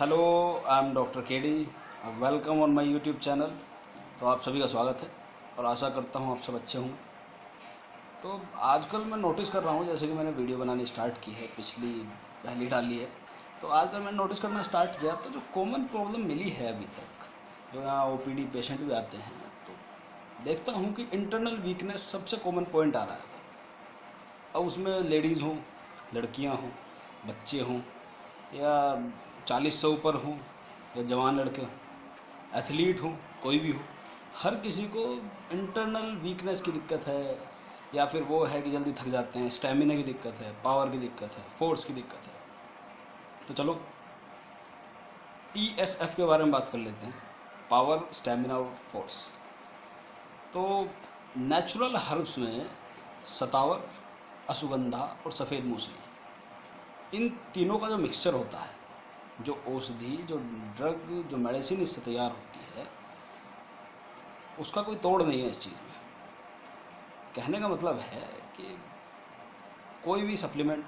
Hello, I am doctor के D. Welcome on my YouTube channel. तो आप सभी का स्वागत है और आशा करता हूँ आप सब अच्छे होंगे। तो आजकल मैं नोटिस कर रहा हूँ, जैसे कि मैंने वीडियो बनानी स्टार्ट की है, पहली डाली है। तो आजकल मैंने नोटिस करना स्टार्ट किया तो जो कॉमन प्रॉब्लम मिली है अभी तक, जो यहाँ ओपीडी पेशेंट भी आते हैं, तो देखता हूँ कि इंटरनल वीकनेस सबसे कॉमन पॉइंट आ रहा है। अब उसमें लेडीज़ हों, लड़कियाँ हों, बच्चे हों, या 40 से ऊपर हों, या जवान लड़के हों, एथलीट हों, कोई भी हो, हर किसी को इंटरनल वीकनेस की दिक्कत है, या फिर वो है कि जल्दी थक जाते हैं, स्टेमिना की दिक्कत है, पावर की दिक्कत है, फोर्स की दिक्कत है। तो चलो PSF के बारे में बात कर लेते हैं, पावर, स्टेमिना और फोर्स। तो नेचुरल हर्ब्स में सतावर, अश्वगंधा और सफ़ेद मूसली, इन तीनों का जो मिक्सचर होता है, जो औषधि, जो ड्रग, जो मेडिसिन इससे तैयार होती है, उसका कोई तोड़ नहीं है इस चीज़ में। कहने का मतलब है कि कोई भी सप्लीमेंट,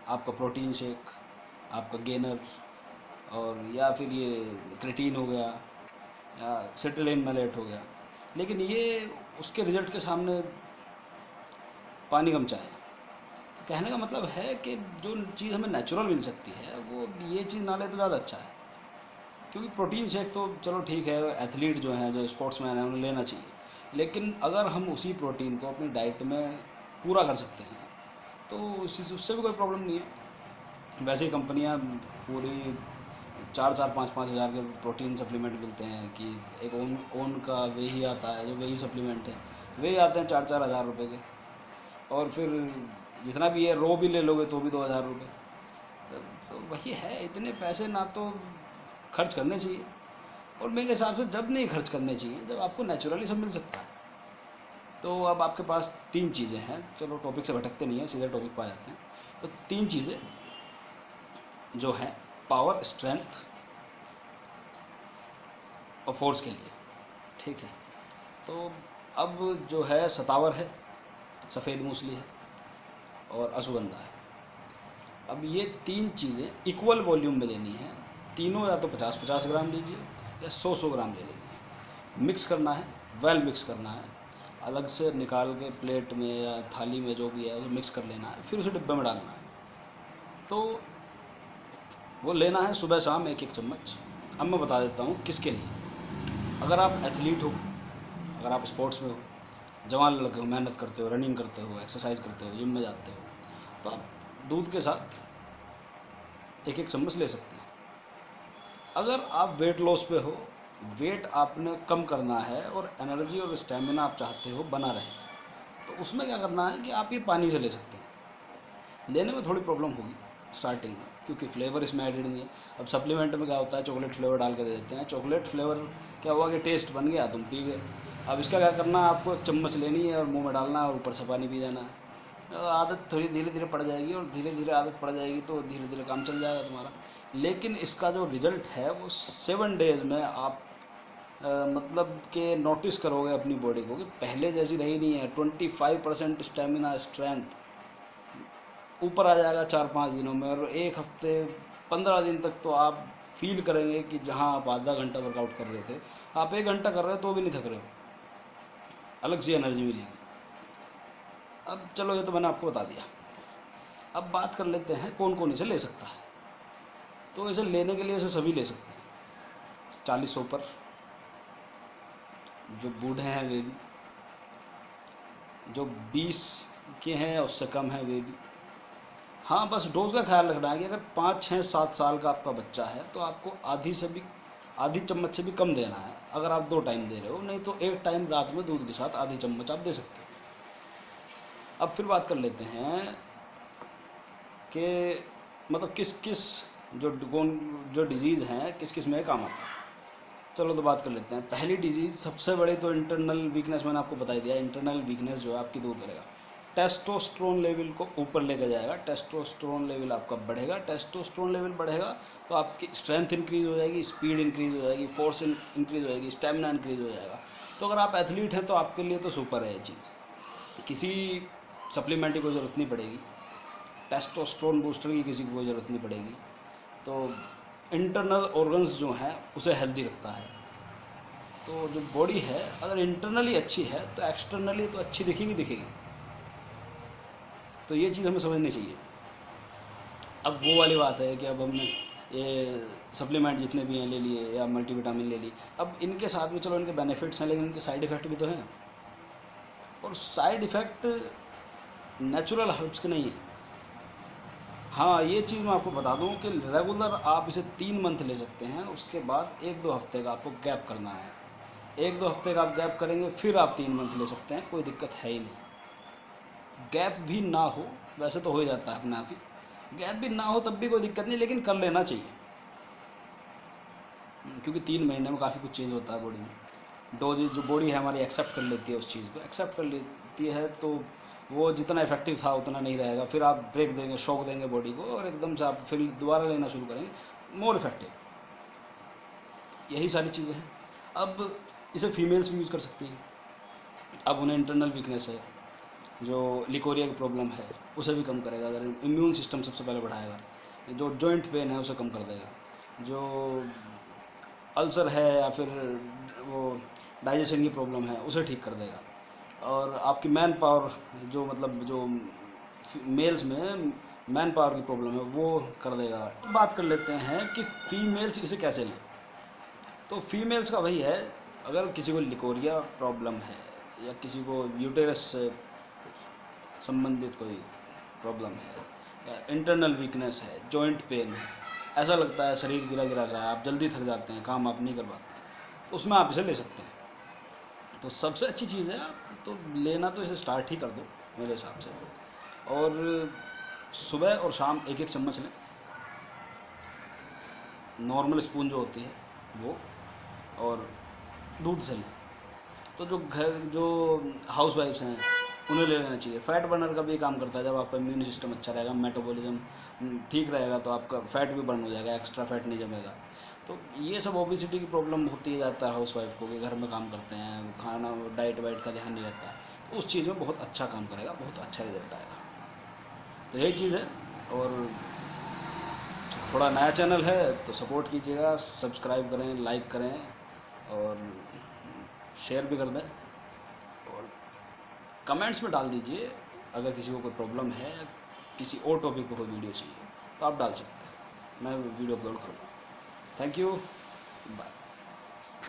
आपका प्रोटीन शेक, आपका गेनर, और या फिर ये क्रेटीन हो गया, या सिट्रिलिन मैलेट हो गया, लेकिन ये उसके रिजल्ट के सामने पानी कम चाय। तो कहने का मतलब है कि जो चीज़ हमें नेचुरल मिल सकती है, वो ये चीज़ ना ले तो ज़्यादा अच्छा है। क्योंकि प्रोटीन शेक तो चलो ठीक है, एथलीट जो हैं, जो स्पोर्ट्समैन हैं, उन्हें लेना चाहिए, लेकिन अगर हम उसी प्रोटीन को अपनी डाइट में पूरा कर सकते हैं तो उससे भी कोई प्रॉब्लम नहीं है। वैसे ही कंपनियां पूरी 4-4, 5-5 हज़ार के प्रोटीन सप्लीमेंट मिलते हैं, कि एक ओन का वे ही आता है, जो वही सप्लीमेंट है, वे ही आते हैं 4-4 हज़ार रुपये के। और फिर जितना भी है रो भी ले लोगे तो भी 2 हज़ार रुपये। तो वही है, इतने पैसे ना तो खर्च करने चाहिए, और मेरे हिसाब से जब नहीं खर्च करने चाहिए, जब आपको नेचुरली सब मिल सकता है। तो अब आपके पास 3 चीज़ें हैं, चलो टॉपिक से भटकते नहीं हैं, सीधे टॉपिक पर आ जाते हैं। तो 3 चीज़ें जो हैं, पावर, स्ट्रेंथ और फोर्स के लिए, ठीक है। तो अब जो है सतावर है, सफ़ेद मूसली है और अश्वगंधा है। अब ये 3 चीज़ें इक्वल वॉल्यूम में लेनी है, तीनों या तो 50-50 ग्राम लीजिए या 100-100 ग्राम ले लीजिए। मिक्स करना है, वेल मिक्स करना है, अलग से निकाल के प्लेट में या थाली में जो भी है उसे मिक्स कर लेना है, फिर उसे डिब्बे में डालना है। तो वो लेना है सुबह शाम 1-1 चम्मच। अब मैं बता देता हूँ किसके लिए। अगर आप एथलीट हो, अगर आप स्पोर्ट्स में हो, जवान लड़के हो, मेहनत करते हो, रनिंग करते हो, एक्सरसाइज करते हो, जिम में जाते हो, तो आप दूध के साथ 1-1 चम्मच ले सकते हैं। अगर आप वेट लॉस पे हो, वेट आपने कम करना है और एनर्जी और स्टेमिना आप चाहते हो बना रहे, तो उसमें क्या करना है कि आप ये पानी से ले सकते हैं। लेने में थोड़ी प्रॉब्लम होगी स्टार्टिंग में, क्योंकि फ्लेवर इसमें एडिड नहीं है। अब सप्लीमेंट में क्या होता है, चॉकलेट फ्लेवर डाल के दे देते हैं। चॉकलेट फ्लेवर क्या हुआ कि टेस्ट बन गया, तुम पी गए। अब इसका क्या करना है, आपको 1 चम्मच लेनी है और मुंह में डालना है और ऊपर से पानी पी जाना है। आदत थोड़ी धीरे धीरे पड़ जाएगी, और धीरे धीरे आदत पड़ जाएगी तो धीरे धीरे काम चल जाएगा तुम्हारा। लेकिन इसका जो रिज़ल्ट है वो 7 डेज़ में आप मतलब कि नोटिस करोगे अपनी बॉडी को कि पहले जैसी रही नहीं है। 25% स्टेमिना, स्ट्रेंथ ऊपर आ जाएगा 4-5 दिनों में, और 1 हफ्ते 15 दिन तक तो आप फील करेंगे कि जहाँ आप आधा घंटा वर्कआउट कर रहे थे, आप 1 घंटा कर रहे हो तो भी नहीं थक रहे हो, अलग सी एनर्जी मिलेगी। अब चलो, ये तो मैंने आपको बता दिया। अब बात कर लेते हैं कौन कौन इसे ले सकता है। तो इसे लेने के लिए इसे सभी ले सकते हैं, 40 से ऊपर, जो बूढ़े हैं वे भी, जो 20 के हैं उससे कम है वे भी। हाँ, बस डोज का ख्याल रखना है कि अगर 5, 6, 7 साल का आपका बच्चा है तो आपको आधी चम्मच से भी कम देना है, अगर आप 2 टाइम दे रहे हो। नहीं तो 1 टाइम रात में दूध के साथ आधी चम्मच आप दे सकते हो। अब फिर बात कर लेते हैं कि मतलब किस किस जो डिजीज़ हैं किस किस में काम आता है। चलो तो बात कर लेते हैं। पहली डिजीज़ सबसे बड़ी तो इंटरनल वीकनेस, मैंने आपको बता दिया। इंटरनल वीकनेस जो है आपकी दूर करेगा, टेस्टोस्टेरोन लेवल को ऊपर लेकर जाएगा, टेस्टोस्टेरोन लेवल आपका बढ़ेगा। टेस्टोस्टेरोन लेवल बढ़ेगा तो आपकी स्ट्रेंथ इंक्रीज़ हो जाएगी, स्पीड इंक्रीज़ हो जाएगी, फोर्स इंक्रीज़ हो जाएगी, स्टेमिना इंक्रीज़ हो जाएगा। तो अगर आप एथलीट हैं तो आपके लिए तो सुपर है ये चीज़, किसी सप्लीमेंट की कोई ज़रूरत नहीं पड़ेगी, टेस्टोस्टेरोन बूस्टर की किसी की कोई ज़रूरत नहीं पड़ेगी। तो इंटरनल ऑर्गन्स जो हैं उसे हेल्दी रखता है। तो जो बॉडी है अगर इंटरनली अच्छी है तो एक्सटर्नली तो अच्छी दिखेगी दिखेगी। तो ये चीज़ हमें समझनी चाहिए। अब वो वाली बात है कि अब हमने ये सप्लीमेंट जितने भी हैं ले लिए या मल्टीविटामिन ले ली, अब इनके साथ में चलो इनके बेनिफिट्स हैं लेकिन इनके साइड इफ़ेक्ट भी तो हैं। और साइड इफ़ेक्ट नेचुरल हर्ब्स के नहीं है। हाँ, ये चीज़ मैं आपको बता दूं कि रेगुलर आप इसे 3 मंथ ले सकते हैं, उसके बाद 1-2 हफ्ते का आपको गैप करना है। 1-2 हफ्ते का आप गैप करेंगे फिर आप 3 मंथ ले सकते हैं, कोई दिक्कत है ही नहीं। गैप भी ना हो, वैसे तो हो ही जाता है अपने आप ही, गैप भी ना हो तब भी कोई दिक्कत नहीं, लेकिन कर लेना चाहिए। क्योंकि 3 महीने में काफ़ी कुछ चेंज होता है बॉडी में। डोजेज जो बॉडी है हमारी एक्सेप्ट कर लेती है, उस चीज़ को एक्सेप्ट कर लेती है, तो वो जितना इफेक्टिव था उतना नहीं रहेगा। फिर आप ब्रेक देंगे, शॉक देंगे बॉडी को, और एकदम से आप फिर दोबारा लेना शुरू करेंगे मोर इफेक्टिव। यही सारी चीज़ें हैं। अब इसे फीमेल्स भी यूज़ कर सकती हैं। अब उन्हें इंटरनल वीकनेस है, जो लिकोरिया की प्रॉब्लम है उसे भी कम करेगा। अगर इम्यून सिस्टम सबसे पहले बढ़ाएगा, जो जॉइंट पेन है उसे कम कर देगा, जो अल्सर है या फिर वो डाइजेशन की प्रॉब्लम है उसे ठीक कर देगा। और आपकी मैन पावर जो मतलब जो मेल्स में मैन पावर की प्रॉब्लम है वो कर देगा। तो बात कर लेते हैं कि फीमेल्स इसे कैसे लें। तो फीमेल्स का वही है, अगर किसी को लिकोरिया प्रॉब्लम है या किसी को यूटेरस से संबंधित कोई प्रॉब्लम है या इंटरनल वीकनेस है, जॉइंट पेन है, ऐसा लगता है शरीर गिरा गिरा सा है, आप जल्दी थक जाते हैं, काम आप नहीं कर पाते, तो उसमें आप इसे ले सकते हैं। तो सबसे अच्छी चीज़ है, आप तो लेना तो इसे स्टार्ट ही कर दो मेरे हिसाब से। और सुबह और शाम 1-1 चम्मच लें, नॉर्मल स्पून जो होती है वो, और दूध से लें। तो जो हाउस वाइफ्स हैं उन्हें ले लेना चाहिए। फ़ैट बर्नर का भी काम करता है, जब आपका इम्यून सिस्टम अच्छा रहेगा, मेटाबॉलिज्म ठीक रहेगा, तो आपका फ़ैट भी बर्न हो जाएगा, एक्स्ट्रा फैट नहीं जमेगा। तो ये सब ओबेसिटी की प्रॉब्लम होती जाता है हाउस वाइफ को, कि घर में काम करते हैं, खाना डाइट वाइट का ध्यान नहीं रहता है, तो उस चीज़ में बहुत अच्छा काम करेगा, बहुत अच्छा रिजल्ट आएगा। तो यही चीज़ है। और थोड़ा नया चैनल है तो सपोर्ट कीजिएगा, सब्सक्राइब करें, लाइक करें और शेयर भी कर दें। और कमेंट्स में डाल दीजिए अगर किसी को कोई प्रॉब्लम है, किसी और टॉपिक पर कोई वीडियो चाहिए तो आप डाल सकते हैं, मैं वीडियो अपलोड करूँगा। Thank you, bye.